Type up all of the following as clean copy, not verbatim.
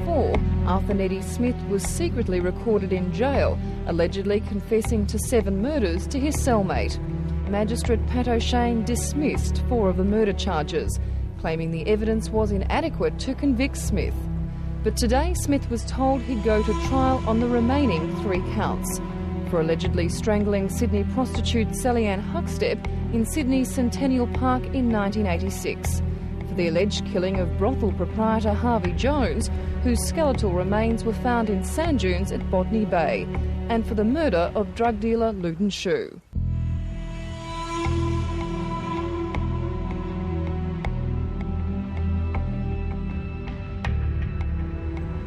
1974, Arthur Neddy Smith was secretly recorded in jail, allegedly confessing to 7 murders to his cellmate. Magistrate Pat O'Shane dismissed 4 of the murder charges, claiming the evidence was inadequate to convict Smith. But today Smith was told he'd go to trial on the remaining 3 counts for allegedly strangling Sydney prostitute Sally Ann Huckstep in Sydney's Centennial Park in 1986, for the alleged killing of brothel proprietor Harvey Jones, whose skeletal remains were found in sand dunes at Botany Bay, and for the murder of drug dealer Luton Shue.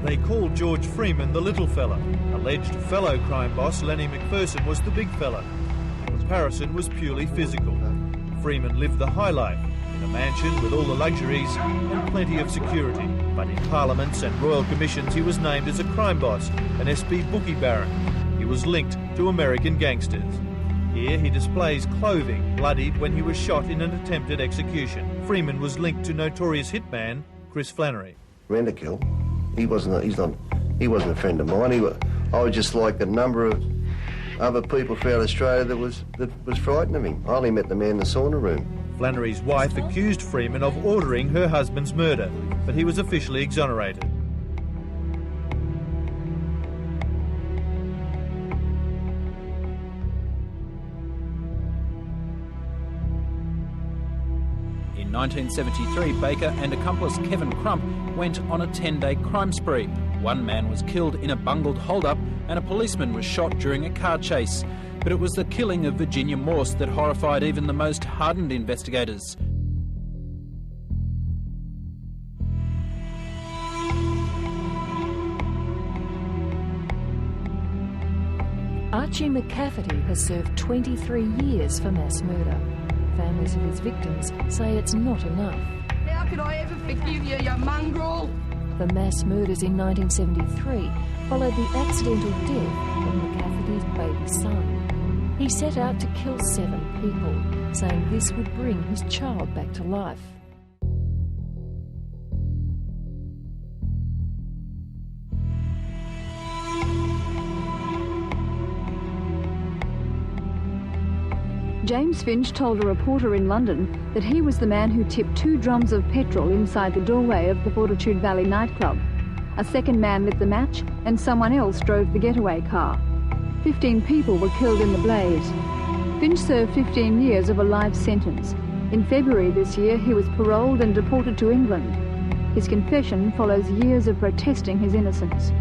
They called George Freeman the little fella. Alleged fellow crime boss Lenny McPherson was the big fella. The comparison was purely physical. Freeman lived the high life, in a mansion with all the luxuries and plenty of security. But in parliaments and royal commissions he was named as a crime boss, an SP bookie baron. He was linked to American gangsters. Here he displays clothing bloodied when he was shot in an attempted execution. Freeman was linked to notorious hitman Chris Flannery. Rentakill. He wasn't a friend of mine. I was just like a number of other people throughout Australia that was frightened of him. I only met the man in the sauna room. Flannery's wife accused Freeman of ordering her husband's murder, but he was officially exonerated. In 1973, Baker and accomplice Kevin Crump went on a 10-day crime spree. 1 man was killed in a bungled hold-up and a policeman was shot during a car chase. But it was the killing of Virginia Morse that horrified even the most hardened investigators. Archie McCafferty has served 23 years for mass murder. Families of his victims say it's not enough. How could I ever forgive you, you mongrel? The mass murders in 1973 followed the accidental death of McCafferty's baby son. He set out to kill 7 people, saying this would bring his child back to life. James Finch told a reporter in London that he was the man who tipped 2 drums of petrol inside the doorway of the Fortitude Valley nightclub. A second man lit the match and someone else drove the getaway car. 15 people were killed in the blaze. Finch served 15 years of a life sentence. In February this year, he was paroled and deported to England. His confession follows years of protesting his innocence.